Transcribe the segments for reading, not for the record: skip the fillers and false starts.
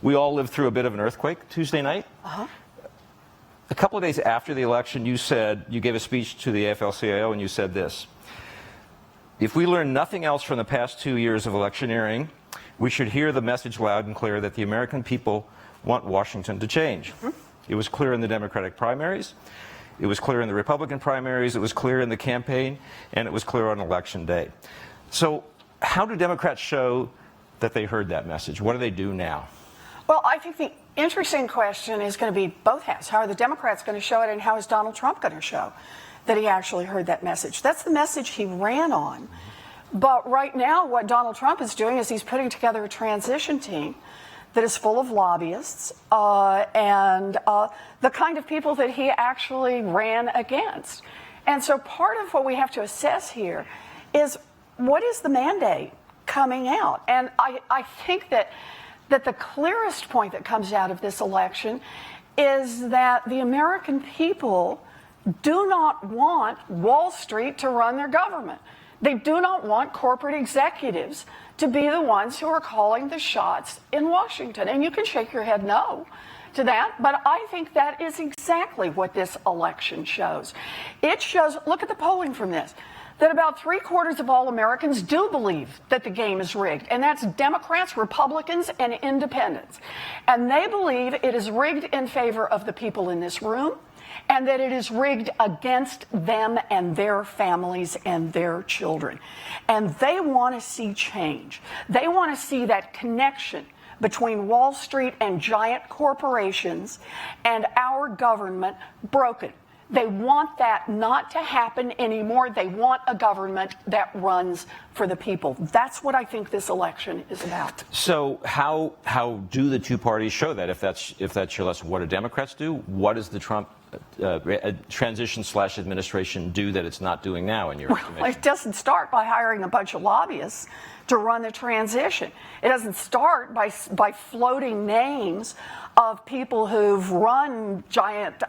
we all lived through a bit of an earthquake Tuesday night. A couple of days after the election, you gave a speech to the AFL-CIO, and you said this: if we learn nothing else from the past 2 years of electioneering, we should hear the message loud and clear that the American people want Washington to change. It was clear in the Democratic primaries, it was clear in the Republican primaries, it was clear in the campaign, and it was clear on election day. So how do Democrats show that they heard that message? What do they do now? Well, I think the interesting question is going to be both halves. How are the Democrats going to show it, and how is Donald Trump going to show that he actually heard that message? That's the message he ran on. But right now, what Donald Trump is doing is he's putting together a transition team that is full of lobbyists and the kind of people that he actually ran against. And so part of what we have to assess here is, what is the mandate coming out? And I think that the clearest point that comes out of this election is that the American people do not want Wall Street to run their government. They do not want corporate executives to be the ones who are calling the shots in Washington. And you can shake your head no to that, but I think that is exactly what this election shows. It shows, look at the polling from this, that about 3/4 of all Americans do believe that the game is rigged. And that's Democrats, Republicans, and independents. And they believe it is rigged in favor of the people in this room, and that it is rigged against them and their families and their children. And they want to see change. They want to see that connection between Wall Street and giant corporations and our government broken. They want that not to happen anymore. They want a government that runs for the people. That's what I think this election is about. So how do the two parties show that? If that's your lesson, what do Democrats do? What does the Trump transition/administration do that it's not doing now, in your estimation? Well, it doesn't start by hiring a bunch of lobbyists to run the transition. It doesn't start by floating names of people who've run giant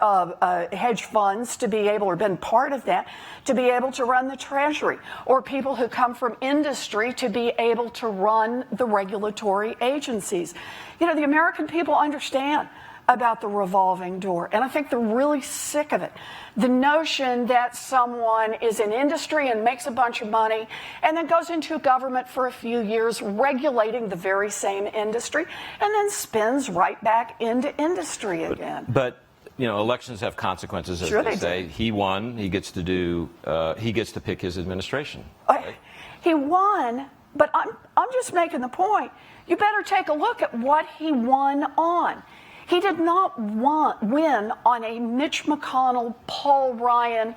hedge funds to be able, or been part of that, to be able to run the Treasury, or people who come from industry to be able to run the regulatory agencies. You know, the American people understand about the revolving door, and I think they're really sick of it. The notion that someone is in industry and makes a bunch of money and then goes into government for a few years regulating the very same industry and then spins right back into industry again. But you know, elections have consequences, as they say. Do. He won. He gets to do. He gets to pick his administration. Right? He won, but I'm just making the point. You better take a look at what he won on. He did not win on a Mitch McConnell, Paul Ryan,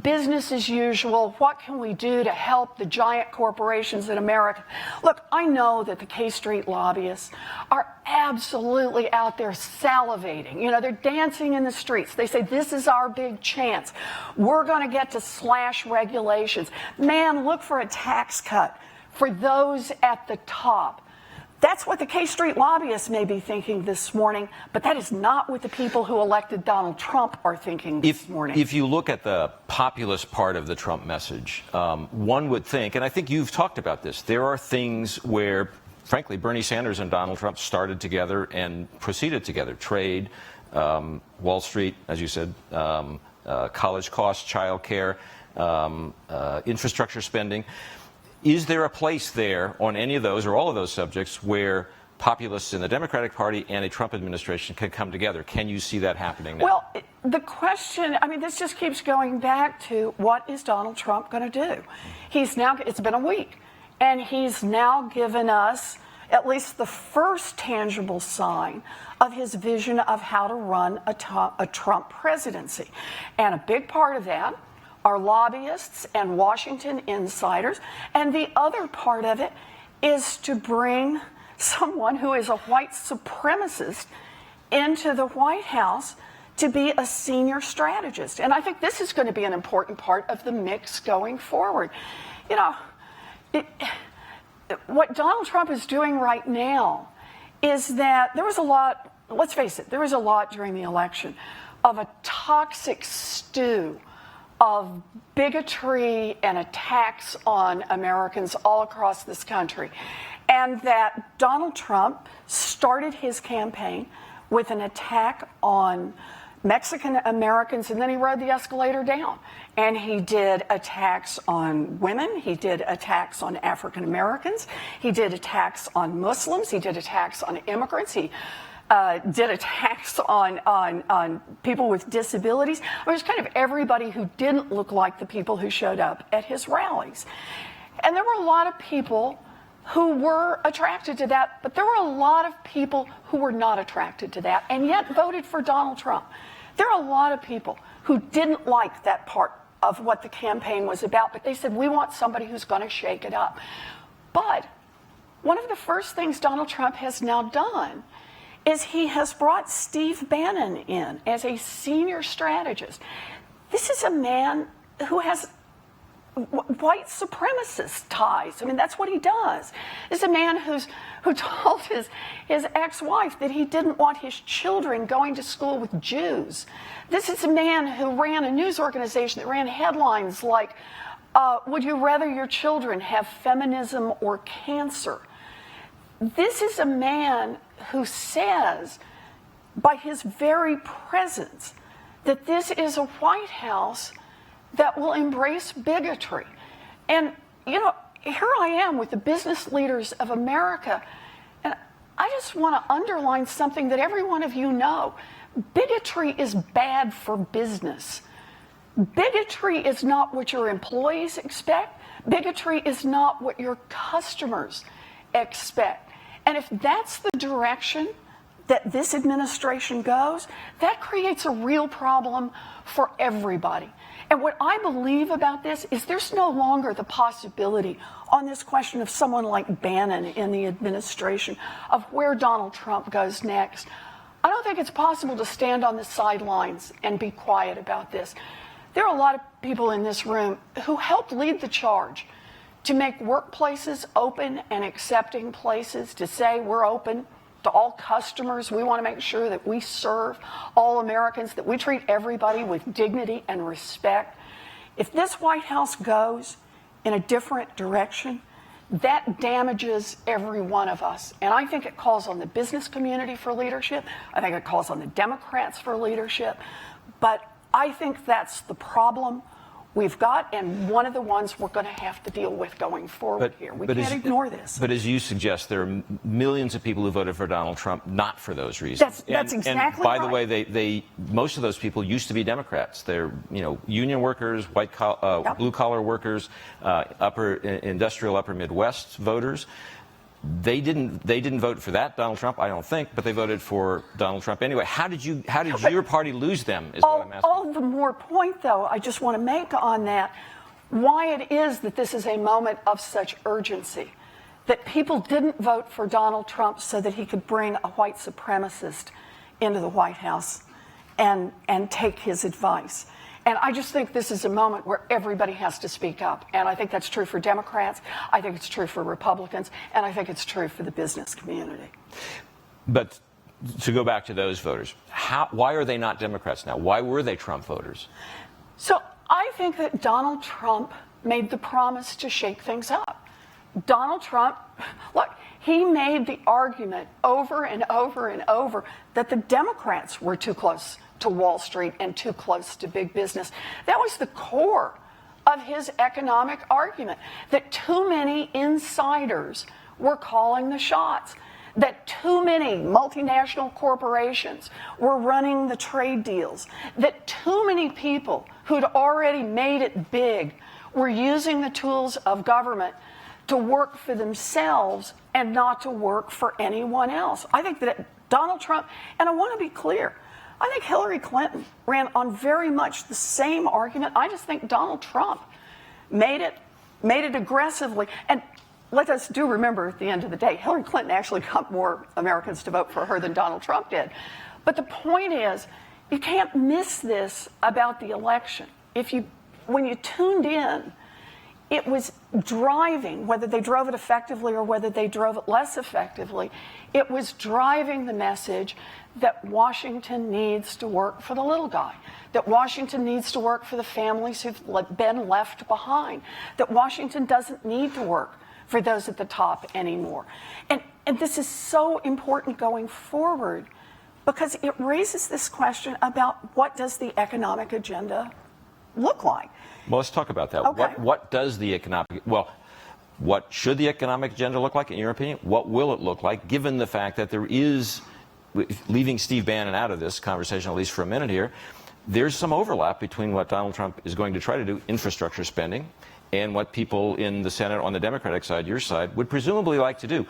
business as usual, what can we do to help the giant corporations in America? Look, I know that the K Street lobbyists are absolutely out there salivating. You know, they're dancing in the streets. They say, this is our big chance. We're going to get to slash regulations. Man, look for a tax cut for those at the top. That's what the K Street lobbyists may be thinking this morning, but that is not what the people who elected Donald Trump are thinking this morning. If you look at the populist part of the Trump message, one would think, and I think you've talked about this, there are things where, frankly, Bernie Sanders and Donald Trump started together and proceeded together. Trade, Wall Street, as you said, college costs, child care, infrastructure spending. Is there a place there on any of those or all of those subjects where populists in the Democratic Party and a Trump administration can come together? Can you see that happening now? Well, the question, I mean, this just keeps going back to, what is Donald Trump going to do? He's now, it's been a week, and he's now given us at least the first tangible sign of his vision of how to run a Trump presidency. And a big part of that are lobbyists and Washington insiders. And the other part of it is to bring someone who is a white supremacist into the White House to be a senior strategist. And I think this is going to be an important part of the mix going forward. You know, what Donald Trump is doing right now is that there was a lot, let's face it, there was a lot during the election of a toxic stew of bigotry and attacks on Americans all across this country. and that Donald Trump started his campaign with an attack on Mexican Americans, and then he rode the escalator down. And he did attacks on women, he did attacks on African Americans, he did attacks on Muslims, he did attacks on immigrants, he did attacks on people with disabilities. I mean, it was kind of everybody who didn't look like the people who showed up at his rallies. And there were a lot of people who were attracted to that, but there were a lot of people who were not attracted to that and yet voted for Donald Trump. There are a lot of people who didn't like that part of what the campaign was about, but they said, we want somebody who's going to shake it up. But one of the first things Donald Trump has now done is he has brought Steve Bannon in as a senior strategist. This is a man who has white supremacist ties. I mean, that's what he does. This is a man who told his ex-wife that he didn't want his children going to school with Jews. This is a man who ran a news organization that ran headlines like, would you rather your children have feminism or cancer? This is a man who says, by his very presence, that this is a White House that will embrace bigotry. And, you know, here I am with the business leaders of America, and I just want to underline something that every one of you know. Bigotry is bad for business. Bigotry is not what your employees expect. Bigotry is not what your customers expect. And if that's the direction that this administration goes, that creates a real problem for everybody. And what I believe about this is there's no longer the possibility on this question of someone like Bannon in the administration of where Donald Trump goes next. I don't think it's possible to stand on the sidelines and be quiet about this. There are a lot of people in this room who helped lead the charge to make workplaces open and accepting places, to say we're open to all customers. We want to make sure that we serve all Americans, that we treat everybody with dignity and respect. If this White House goes in a different direction, that damages every one of us. And I think it calls on the business community for leadership. I think it calls on the Democrats for leadership. But I think that's the problem we've got, and one of the ones we're going to have to deal with going forward here. We can't ignore this. But as you suggest, there are millions of people who voted for Donald Trump not for those reasons. That's exactly right. And by right. the way, most of those people used to be Democrats. They're union workers, blue collar workers, upper industrial, upper Midwest voters. They didn't vote for that Donald Trump, I don't think, but they voted for Donald Trump anyway. How did your party lose them? Is what I'm asking. All the more point, though, I just want to make on that, why it is that this is a moment of such urgency, that people didn't vote for Donald Trump so that he could bring a white supremacist into the White House and take his advice. And I just think this is a moment where everybody has to speak up. And I think that's true for Democrats. I think it's true for Republicans. And I think it's true for the business community. But to go back to those voters, why are they not Democrats now? Why were they Trump voters? So I think that Donald Trump made the promise to shake things up. Donald Trump, look, he made the argument over and over and over that the Democrats were too close to Wall Street and too close to big business. That was the core of his economic argument, that too many insiders were calling the shots, that too many multinational corporations were running the trade deals, that too many people who'd already made it big were using the tools of government to work for themselves and not to work for anyone else. I think that Donald Trump, and I want to be clear, I think Hillary Clinton ran on very much the same argument. I just think Donald Trump made it aggressively. And let us do remember, at the end of the day, Hillary Clinton actually got more Americans to vote for her than Donald Trump did. But the point is, you can't miss this about the election. When you tuned in, it was driving, whether they drove it effectively or whether they drove it less effectively, it was driving the message that Washington needs to work for the little guy, that Washington needs to work for the families who've been left behind, that Washington doesn't need to work for those at the top anymore. And this is so important going forward because it raises this question about what does the economic agenda look like? Well, let's talk about that. Okay. What does the economic, what should the economic agenda look like, in your opinion? What will it look like, given the fact that there is, leaving Steve Bannon out of this conversation, at least for a minute here, there's some overlap between what Donald Trump is going to try to do, infrastructure spending, and what people in the Senate on the Democratic side, your side, would presumably like to do.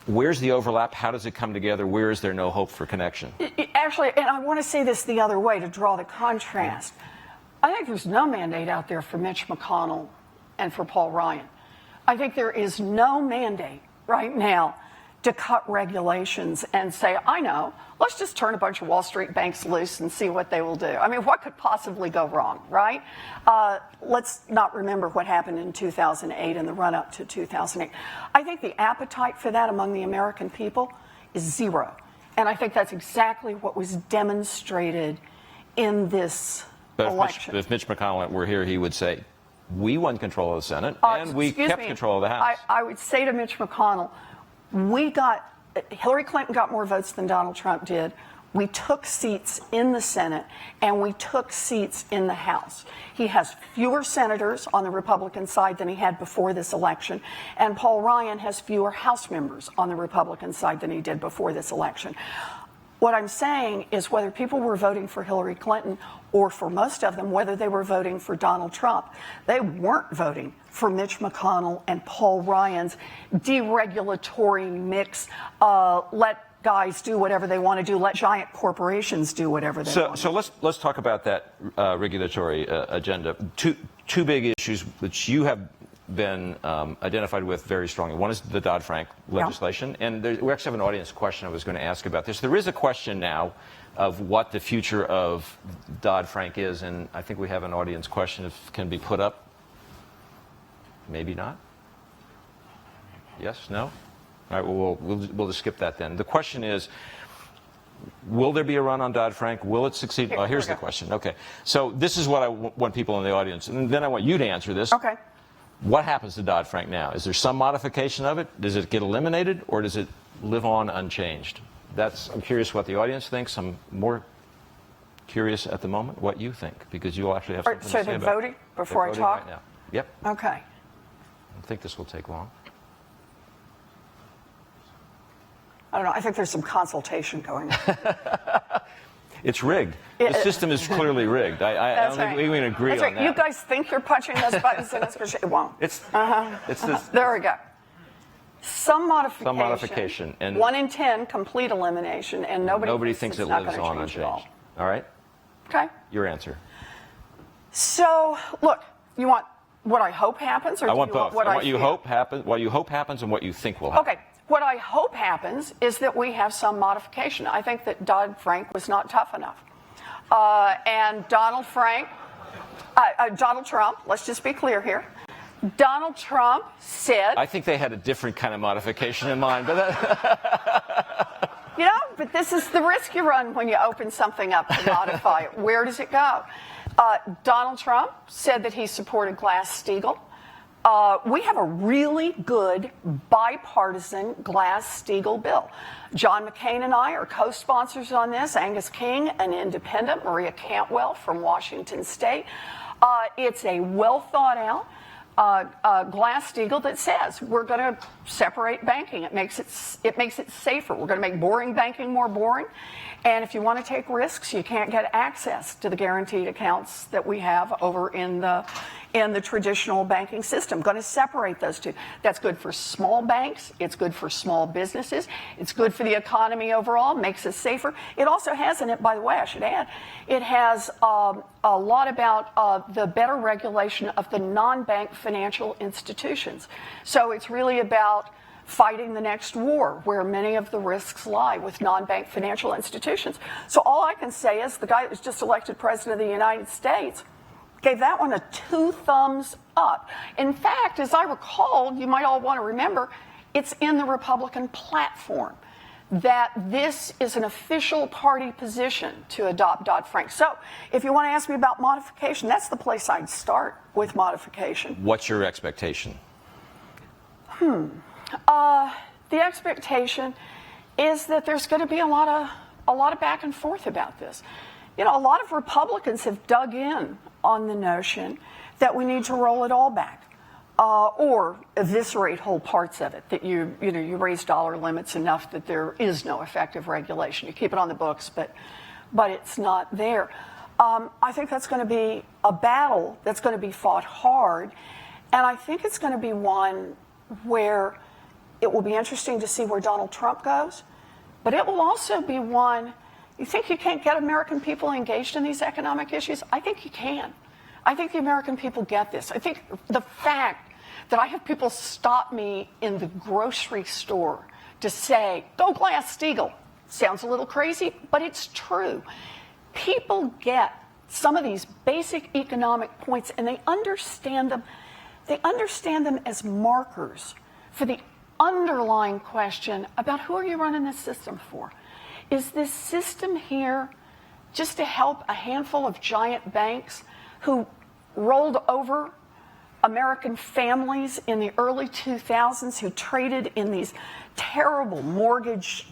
Where's the overlap? How does it come together? Where is there no hope for connection? Actually, and I want to say this the other way to draw the contrast. I think there's no mandate out there for Mitch McConnell and for Paul Ryan. I think there is no mandate right now to cut regulations and say, I know, let's just turn a bunch of Wall Street banks loose and see what they will do. I mean, what could possibly go wrong, right? Let's not remember what happened in 2008 and the run-up to 2008. I think the appetite for that among the American people is zero. And I think that's exactly what was demonstrated in this election. If Mitch McConnell were here, he would say, we won control of the Senate, and we kept control of the House. I would say to Mitch McConnell, Hillary Clinton got more votes than Donald Trump did. We took seats in the Senate, and we took seats in the House. He has fewer senators on the Republican side than he had before this election, and Paul Ryan has fewer House members on the Republican side than he did before this election. What I'm saying is whether people were voting for Hillary Clinton or for most of them, whether they were voting for Donald Trump, they weren't voting for Mitch McConnell and Paul Ryan's deregulatory mix, let guys do whatever they want to do, let giant corporations do whatever they want to do. So let's talk about that regulatory agenda. Two big issues which you have been identified with very strongly. One is the Dodd-Frank legislation, and we actually have an audience question I was going to ask about this. There is a question now of what the future of Dodd-Frank is, and I think we have an audience question if it can be put up. Maybe not? Yes? No? All right, well, we'll just skip that then. The question is, will there be a run on Dodd-Frank? Will it succeed? Here's the question. Okay. So this is what I want people in the audience, and then I want you to answer this. Okay. What happens to Dodd-Frank now? Is there some modification of it? Does it get eliminated, or does it live on unchanged? I'm curious what the audience thinks. I'm more curious at the moment what you think, because you'll actually have something to say about it. So they're voting before I talk? Right now. Yep. Okay. I don't think this will take long. I don't know. I think there's some consultation going on. It's rigged. The system is clearly rigged. I don't think we can agree That's on right. that. You guys think you're punching those buttons, and it won't. It's this. There we go. Some modification. Some modification. And 1 in 10 complete elimination, and nobody thinks it it's not lives gonna on change at unchanged. all. All right? Okay. Your answer. So, look, you want what I hope happens, or I do want you both. want What you hope happens, and what you think will happen. Okay. What I hope happens is that we have some modification. I think that Dodd-Frank was not tough enough. And Donald Trump, let's just be clear here. Donald Trump said... I think they had a different kind of modification in mind, but but this is the risk you run when you open something up to modify it. Where does it go? Donald Trump said that he supported Glass-Steagall. We have a really good bipartisan Glass-Steagall bill. John McCain and I are co-sponsors on this. Angus King, an independent. Maria Cantwell from Washington State. It's a well thought out Glass-Steagall that says we're going to separate banking. It makes it safer. We're going to make boring banking more boring. And if you want to take risks, you can't get access to the guaranteed accounts that we have over in the traditional banking system. Going to separate those two. That's good for small banks. It's good for small businesses. It's good for the economy overall. Makes us safer. It also has in it, by the way, I should add, it has a lot about the better regulation of the non-bank financial institutions. So it's really about fighting the next war, where many of the risks lie with non-bank financial institutions. So all I can say is the guy that was just elected president of the United States gave that one a 2 thumbs up. In fact, as I recall, you might all want to remember, it's in the Republican platform that this is an official party position to adopt Dodd-Frank. So if you want to ask me about modification, that's the place I'd start with modification. What's your expectation? The expectation is that there's going to be a lot of back and forth about this. You know, a lot of Republicans have dug in on the notion that we need to roll it all back. Or eviscerate whole parts of it, that you raise dollar limits enough that there is no effective regulation. You keep it on the books, but it's not there. I think that's going to be a battle that's going to be fought hard, and I think it's going to be one where it will be interesting to see where Donald Trump goes, but it will also be one, you think you can't get American people engaged in these economic issues? I think you can. I think the American people get this. I think the fact that I have people stop me in the grocery store to say, go Glass-Steagall, sounds a little crazy, but it's true. People get some of these basic economic points and they understand them. They understand them as markers for the underlying question about who are you running this system for? Is this system here just to help a handful of giant banks who rolled over American families in the early 2000s, who traded in these terrible mortgage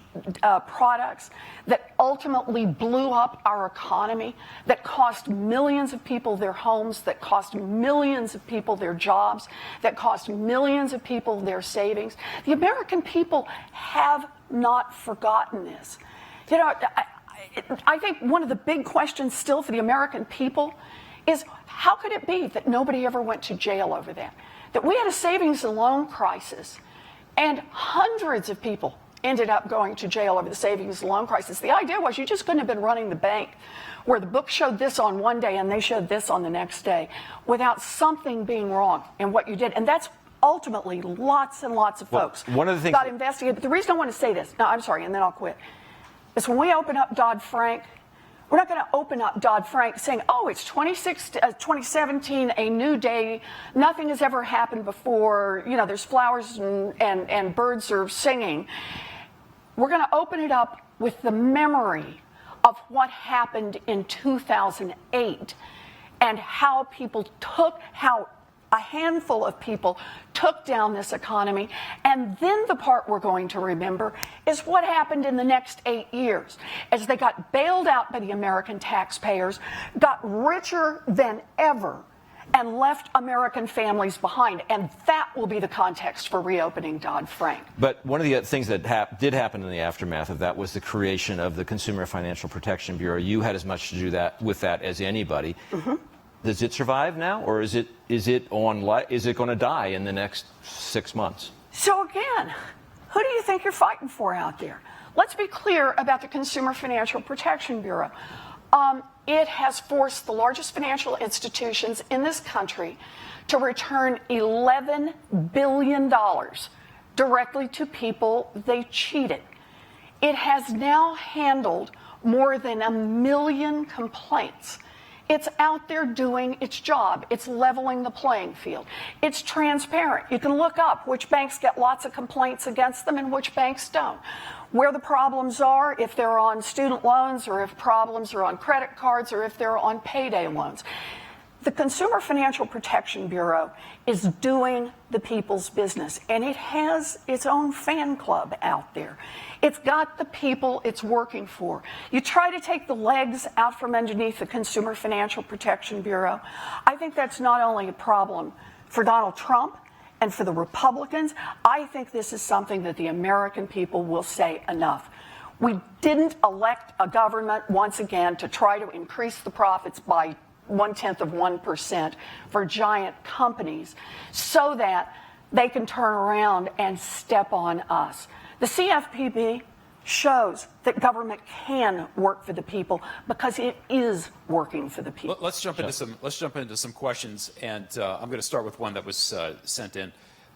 products that ultimately blew up our economy, that cost millions of people their homes, that cost millions of people their jobs, that cost millions of people their savings? The American people have not forgotten this. You know, I think one of the big questions still for the American people is, how could it be that nobody ever went to jail over that? That we had a savings and loan crisis, and hundreds of people ended up going to jail over the savings and loan crisis. The idea was you just couldn't have been running the bank where the book showed this on one day and they showed this on the next day without something being wrong in what you did. And that's ultimately lots and lots of folks one of the things got investigated. But the reason I want to say this, no, I'm sorry, and then I'll quit, is when we open up Dodd-Frank, we're not going to open up Dodd-Frank saying, oh, it's 2017, a new day. Nothing has ever happened before. You know, there's flowers and birds are singing. We're going to open it up with the memory of what happened in 2008 and how a handful of people took down this economy. And then the part we're going to remember is what happened in the next 8 years as they got bailed out by the American taxpayers, got richer than ever, and left American families behind. And that will be the context for reopening Dodd-Frank. But one of the things that did happen in the aftermath of that was the creation of the Consumer Financial Protection Bureau. You had as much to do with that as anybody. Mm-hmm. Does it survive now, or is it going to die in the next 6 months? So again, who do you think you're fighting for out there? Let's be clear about the Consumer Financial Protection Bureau. It has forced the largest financial institutions in this country to return $11 billion directly to people they cheated. It has now handled more than 1 million complaints. It's out there doing its job. It's leveling the playing field. It's transparent. You can look up which banks get lots of complaints against them and which banks don't. Where the problems are, if they're on student loans or if problems are on credit cards or if they're on payday loans. The Consumer Financial Protection Bureau is doing the people's business, and it has its own fan club out there. It's got the people it's working for. You try to take the legs out from underneath the Consumer Financial Protection Bureau. I think that's not only a problem for Donald Trump and for the Republicans. I think this is something that the American people will say enough. We didn't elect a government once again to try to increase the profits by 0.1% for giant companies so that they can turn around and step on us. The CFPB shows that government can work for the people because it is working for the people. Let's jump into some questions, and I'm going to start with one that was sent in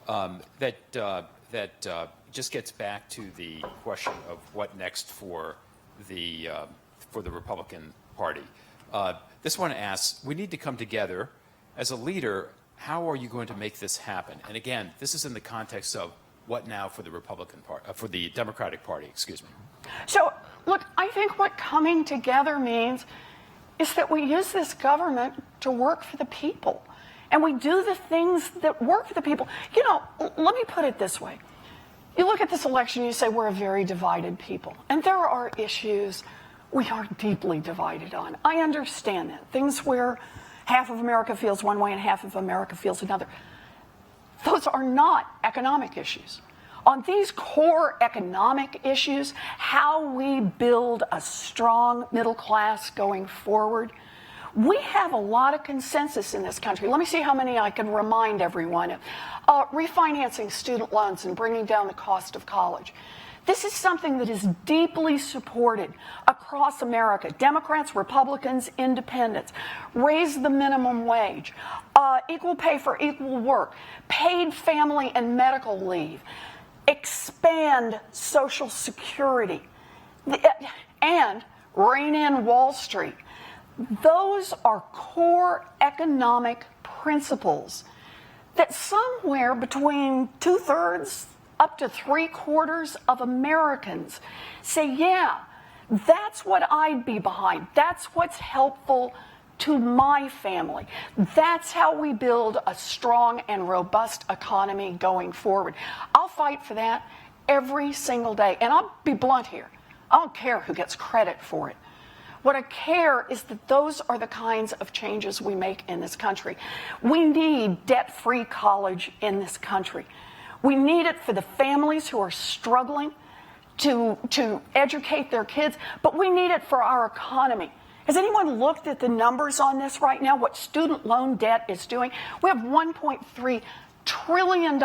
that just gets back to the question of what next for the Republican Party. This one asks, we need to come together. As a leader, how are you going to make this happen? And again, this is in the context of what now for the for the Democratic Party, excuse me. So, look, I think what coming together means is that we use this government to work for the people. and we do the things that work for the people. You know, let me put it this way. You look at this election, you say we're a very divided people. And there are issues we are deeply divided on. I understand that. Things where half of America feels one way and half of America feels another. Those are not economic issues. On these core economic issues, how we build a strong middle class going forward, we have a lot of consensus in this country. Let me see how many I can remind everyone of. Refinancing student loans and bringing down the cost of college. This is something that is deeply supported across America. Democrats, Republicans, independents. Raise the minimum wage. Equal pay for equal work. Paid family and medical leave. Expand Social Security. And rein in Wall Street. Those are core economic principles that somewhere between 2/3 up to 3/4 of Americans say, yeah, that's what I'd be behind. That's what's helpful to my family. That's how we build a strong and robust economy going forward. I'll fight for that every single day. And I'll be blunt here. I don't care who gets credit for it. What I care is that those are the kinds of changes we make in this country. We need debt-free college in this country. We need it for the families who are struggling to educate their kids, but we need it for our economy. Has anyone looked at the numbers on this right now, what student loan debt is doing? We have $1.3 trillion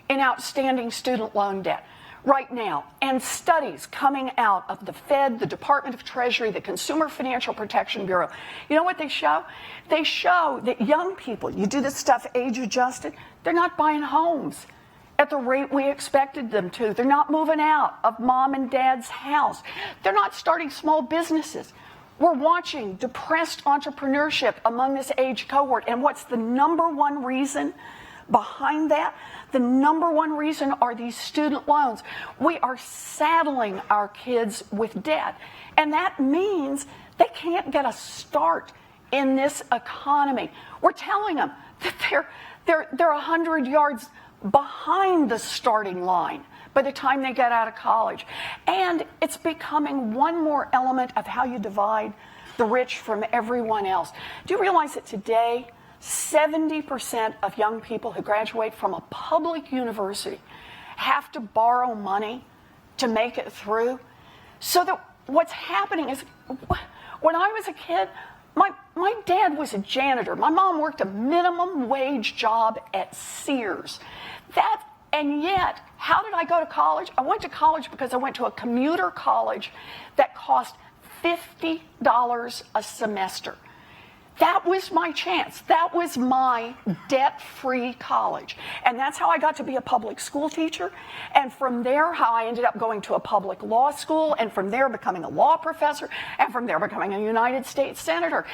in outstanding student loan debt right now, and studies coming out of the Fed, the Department of Treasury, the Consumer Financial Protection Bureau. You know what they show? They show that young people, you do this stuff age adjusted, they're not buying homes at the rate we expected them to. They're not moving out of mom and dad's house. They're not starting small businesses. We're watching depressed entrepreneurship among this age cohort. And what's the number one reason behind that? The number one reason are these student loans. We are saddling our kids with debt. And that means they can't get a start in this economy. We're telling them that they're 100 yards behind the starting line by the time they get out of college. And it's becoming one more element of how you divide the rich from everyone else. Do you realize that today, 70% of young people who graduate from a public university have to borrow money to make it through? So that what's happening is, when I was a kid, my dad was a janitor. My mom worked a minimum wage job at Sears. And yet, how did I go to college? I went to college because I went to a commuter college that cost $50 a semester. That was my chance. That was my debt-free college. And that's how I got to be a public school teacher. And from there, how I ended up going to a public law school, and from there becoming a law professor, and from there becoming a United States Senator.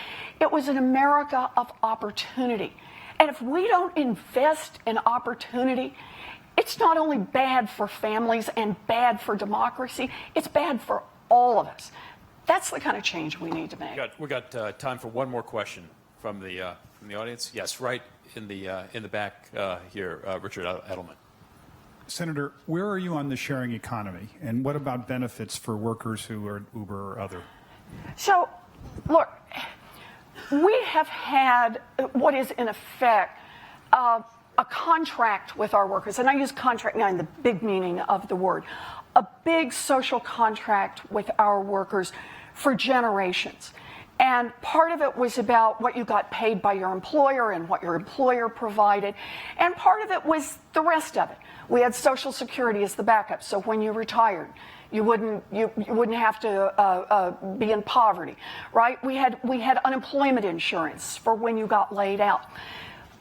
It was an America of opportunity. And if we don't invest in opportunity, it's not only bad for families and bad for democracy, it's bad for all of us. That's the kind of change we need to make. We got time for one more question from the audience. Yes, right in the back here, Richard Edelman. Senator, where are you on the sharing economy, and what about benefits for workers who are Uber or other? So, look, we have had what is in effect a contract with our workers, and I use contract now in the big meaning of the word, a big social contract with our workers for generations. And part of it was about what you got paid by your employer and what your employer provided. And part of it was the rest of it. We had Social Security as the backup, so when you retired, you wouldn't have to be in poverty, right? We had unemployment insurance for when you got laid out.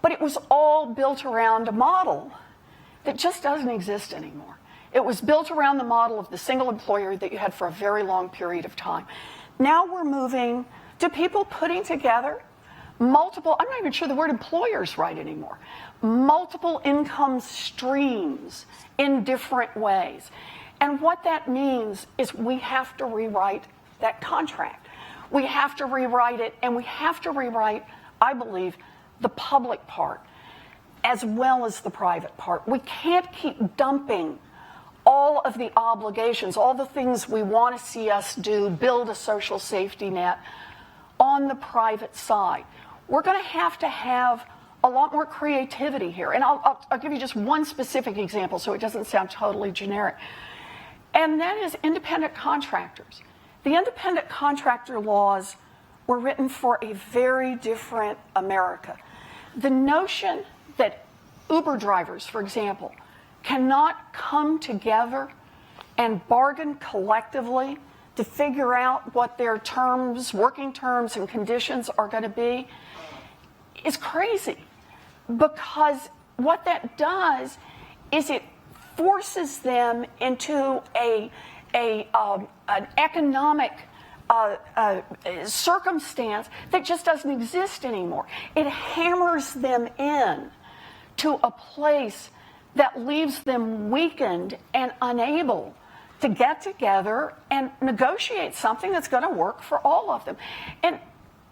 But it was all built around a model that just doesn't exist anymore. It was built around the model of the single employer that you had for a very long period of time. Now we're moving to people putting together multiple, I'm not even sure the word employer is right anymore, multiple income streams in different ways. And what that means is we have to rewrite that contract. We have to rewrite it, and we have to rewrite, I believe, the public part as well as the private part. We can't keep dumping all of the obligations, all the things we want to see us do, build a social safety net, on the private side. We're going to have a lot more creativity here. And I'll give you just one specific example so it doesn't sound totally generic. And that is independent contractors. The independent contractor laws were written for a very different America. The notion that Uber drivers, for example, cannot come together and bargain collectively to figure out what their terms, working terms and conditions are going to be is crazy. Because what that does is it forces them into an economic circumstance that just doesn't exist anymore. It hammers them in to a place that leaves them weakened and unable to get together and negotiate something that's going to work for all of them. And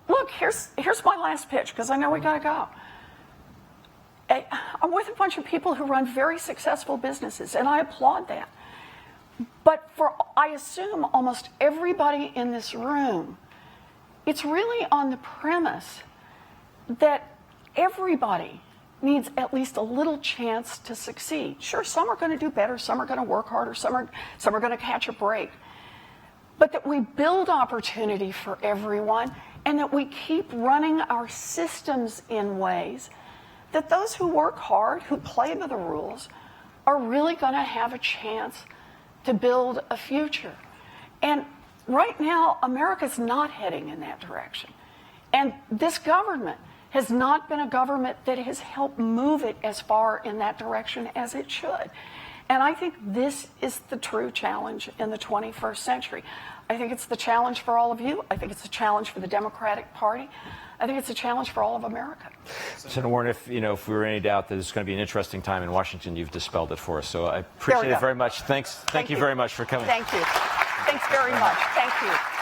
look, here's my last pitch, because I know we got to go. I'm with a bunch of people who run very successful businesses, and I applaud that. But I assume almost everybody in this room, it's really on the premise that everybody needs at least a little chance to succeed. Sure, some are going to do better, some are going to work harder, some are going to catch a break. But that we build opportunity for everyone, and that we keep running our systems in ways that those who work hard, who play by the rules, are really going to have a chance to build a future. And right now, America's not heading in that direction. And this government has not been a government that has helped move it as far in that direction as it should. And I think this is the true challenge in the 21st century. I think it's the challenge for all of you. I think it's a challenge for the Democratic Party. I think it's a challenge for all of America. Senator Warren, if we were in any doubt that it's going to be an interesting time in Washington, you've dispelled it for us. So I appreciate it very much. Thank you very much for coming. Thank you. Thanks very much. Thank you.